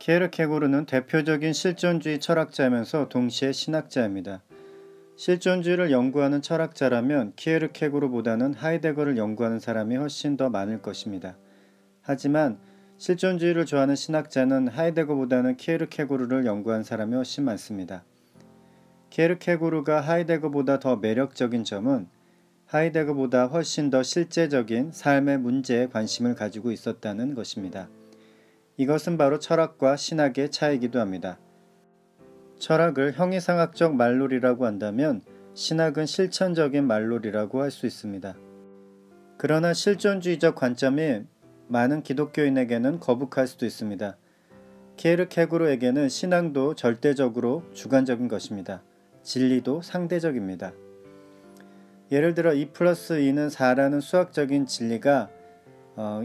키에르케고르는 대표적인 실존주의 철학자이면서 동시에 신학자입니다. 실존주의를 연구하는 철학자라면 키에르케고르보다는 하이데거를 연구하는 사람이 훨씬 더 많을 것입니다. 하지만 실존주의를 좋아하는 신학자는 하이데거보다는 키에르케고르를 연구한 사람이 훨씬 많습니다. 키에르케고르가 하이데거보다 더 매력적인 점은 하이데거보다 훨씬 더 실제적인 삶의 문제에 관심을 가지고 있었다는 것입니다. 이것은 바로 철학과 신학의 차이이기도 합니다. 철학을 형이상학적 말놀이라고 한다면 신학은 실천적인 말놀이라고 할 수 있습니다. 그러나 실존주의적 관점이 많은 기독교인에게는 거북할 수도 있습니다. 키에르케고르에게는 신앙도 절대적으로 주관적인 것입니다. 진리도 상대적입니다. 예를 들어 2+2는 4라는 수학적인 진리가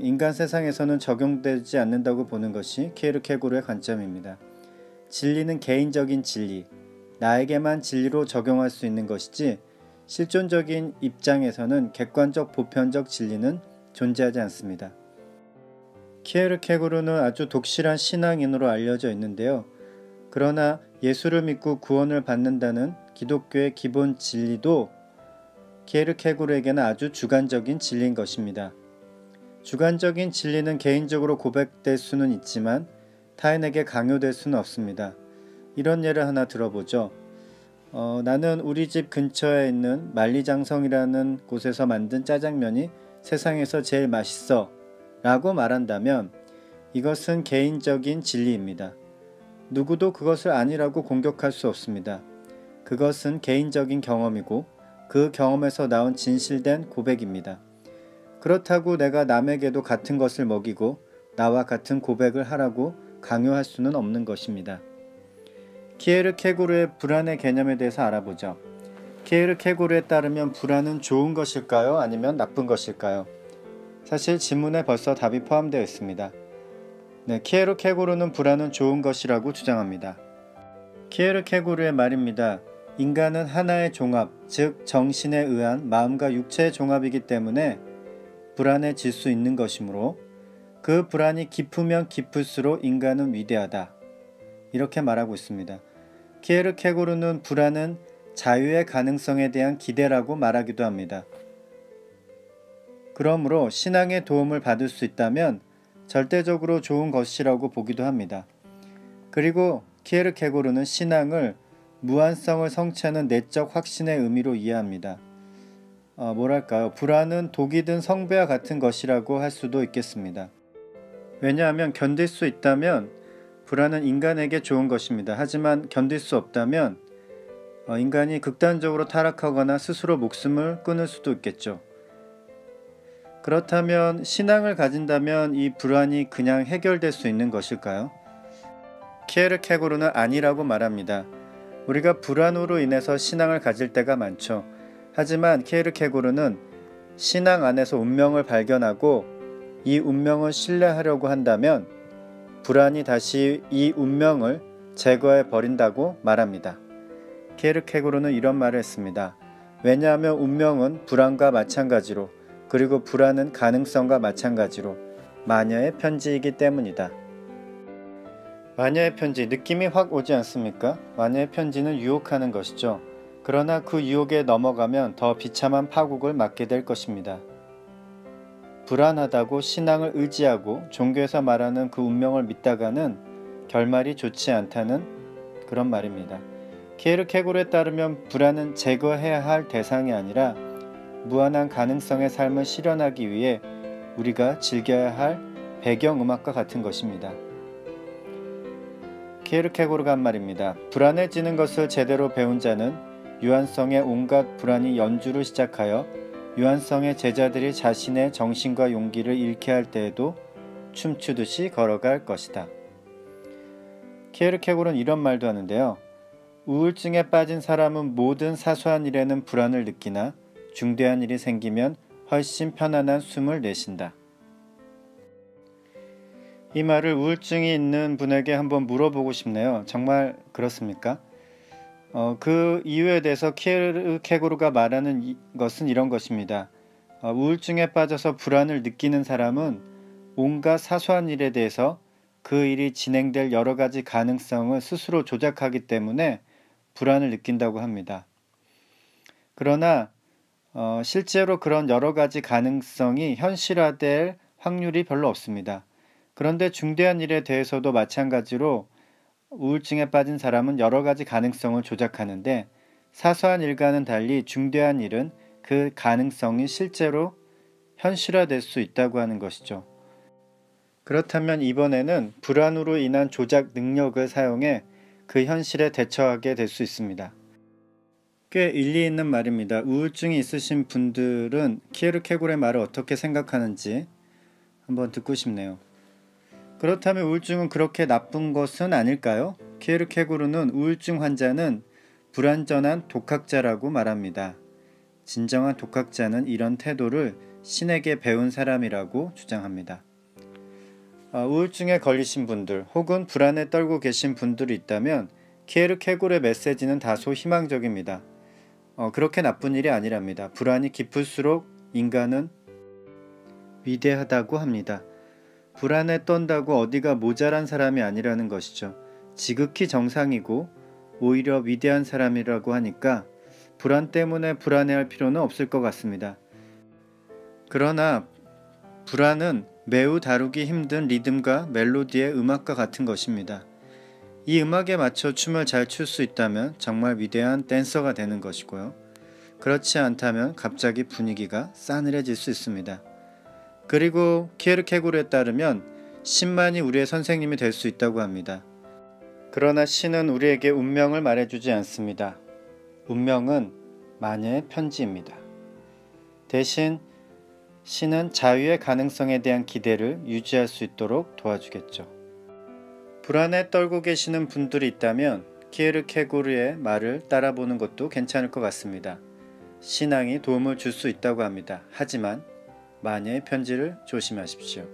인간 세상에서는 적용되지 않는다고 보는 것이 키에르케고르의 관점입니다. 진리는 개인적인 진리, 나에게만 진리로 적용할 수 있는 것이지 실존적인 입장에서는 객관적 보편적 진리는 존재하지 않습니다. 키에르케고르는 아주 독실한 신앙인으로 알려져 있는데요. 그러나 예수를 믿고 구원을 받는다는 기독교의 기본 진리도 키에르케고르에게는 아주 주관적인 진리인 것입니다. 주관적인 진리는 개인적으로 고백될 수는 있지만 타인에게 강요될 수는 없습니다. 이런 예를 하나 들어보죠. 나는 우리 집 근처에 있는 만리장성이라는 곳에서 만든 짜장면이 세상에서 제일 맛있어 라고 말한다면 이것은 개인적인 진리입니다. 누구도 그것을 아니라고 공격할 수 없습니다. 그것은 개인적인 경험이고 그 경험에서 나온 진실된 고백입니다. 그렇다고 내가 남에게도 같은 것을 먹이고 나와 같은 고백을 하라고 강요할 수는 없는 것입니다. 키에르케고르의 불안의 개념에 대해서 알아보죠. 키에르케고르에 따르면 불안은 좋은 것일까요? 아니면 나쁜 것일까요? 사실 지문에 벌써 답이 포함되어 있습니다. 키에르케고르는 불안은 좋은 것이라고 주장합니다. 키에르케고르의 말입니다. 인간은 하나의 종합, 즉 정신에 의한 마음과 육체의 종합이기 때문에 불안해질 수 있는 것이므로 그 불안이 깊으면 깊을수록 인간은 위대하다. 이렇게 말하고 있습니다. 키에르케고르는 불안은 자유의 가능성에 대한 기대라고 말하기도 합니다. 그러므로 신앙의 도움을 받을 수 있다면 절대적으로 좋은 것이라고 보기도 합니다. 그리고 키에르케고르는 신앙을 무한성을 성취하는 내적 확신의 의미로 이해합니다. 불안은 독이 든 성배와 같은 것이라고 할 수도 있겠습니다. 왜냐하면 견딜 수 있다면 불안은 인간에게 좋은 것입니다. 하지만 견딜 수 없다면 인간이 극단적으로 타락하거나 스스로 목숨을 끊을 수도 있겠죠. 그렇다면 신앙을 가진다면 이 불안이 그냥 해결될 수 있는 것일까요? 키에르케고르는 아니라고 말합니다. 우리가 불안으로 인해서 신앙을 가질 때가 많죠. 하지만 키에르케고르는 신앙 안에서 운명을 발견하고 이 운명을 신뢰하려고 한다면 불안이 다시 이 운명을 제거해 버린다고 말합니다. 키에르케고르는 이런 말을 했습니다. 왜냐하면 운명은 불안과 마찬가지로 그리고 불안은 가능성과 마찬가지로 마녀의 편지이기 때문이다. 마녀의 편지, 느낌이 확 오지 않습니까? 마녀의 편지는 유혹하는 것이죠. 그러나 그 유혹에 넘어가면 더 비참한 파국을 맞게 될 것입니다. 불안하다고 신앙을 의지하고 종교에서 말하는 그 운명을 믿다가는 결말이 좋지 않다는 그런 말입니다. 키에르케고르에 따르면 불안은 제거해야 할 대상이 아니라 무한한 가능성의 삶을 실현하기 위해 우리가 즐겨야 할 배경음악과 같은 것입니다. 키에르케고르가 한 말입니다. 불안해지는 것을 제대로 배운 자는 유한성의 온갖 불안이 연주를 시작하여 유한성의 제자들이 자신의 정신과 용기를 잃게 할 때에도 춤추듯이 걸어갈 것이다. 키에르케고르는 이런 말도 하는데요. 우울증에 빠진 사람은 모든 사소한 일에는 불안을 느끼나 중대한 일이 생기면 훨씬 편안한 숨을 내쉰다. 이 말을 우울증이 있는 분에게 한번 물어보고 싶네요. 정말 그렇습니까? 그 이유에 대해서 키에르케고르가 말하는 것은 이런 것입니다. 우울증에 빠져서 불안을 느끼는 사람은 온갖 사소한 일에 대해서 그 일이 진행될 여러 가지 가능성을 스스로 조작하기 때문에 불안을 느낀다고 합니다. 그러나 실제로 그런 여러 가지 가능성이 현실화될 확률이 별로 없습니다. 그런데 중대한 일에 대해서도 마찬가지로 우울증에 빠진 사람은 여러 가지 가능성을 조작하는데 사소한 일과는 달리 중대한 일은 그 가능성이 실제로 현실화될 수 있다고 하는 것이죠. 그렇다면 이번에는 불안으로 인한 조작 능력을 사용해 그 현실에 대처하게 될 수 있습니다. 꽤 일리 있는 말입니다. 우울증이 있으신 분들은 키에르케고르의 말을 어떻게 생각하는지 한번 듣고 싶네요. 그렇다면 우울증은 그렇게 나쁜 것은 아닐까요? 키에르케고르는 우울증 환자는 불완전한 독학자라고 말합니다. 진정한 독학자는 이런 태도를 신에게 배운 사람이라고 주장합니다. 우울증에 걸리신 분들 혹은 불안에 떨고 계신 분들이 있다면 키에르케고르의 메시지는 다소 희망적입니다. 그렇게 나쁜 일이 아니랍니다. 불안이 깊을수록 인간은 위대하다고 합니다. 불안에 떤다고 어디가 모자란 사람이 아니라는 것이죠. 지극히 정상이고 오히려 위대한 사람이라고 하니까 불안 때문에 불안해할 필요는 없을 것 같습니다. 그러나 불안은 매우 다루기 힘든 리듬과 멜로디의 음악과 같은 것입니다. 이 음악에 맞춰 춤을 잘 출 수 있다면 정말 위대한 댄서가 되는 것이고요. 그렇지 않다면 갑자기 분위기가 싸늘해질 수 있습니다. 그리고 키에르케고르에 따르면 신만이 우리의 선생님이 될 수 있다고 합니다. 그러나 신은 우리에게 운명을 말해주지 않습니다. 운명은 마녀의 편지입니다. 대신 신은 자유의 가능성에 대한 기대를 유지할 수 있도록 도와주겠죠. 불안에 떨고 계시는 분들이 있다면 키에르케고르의 말을 따라보는 것도 괜찮을 것 같습니다. 신앙이 도움을 줄 수 있다고 합니다. 하지만 마녀의 편지를 조심하십시오.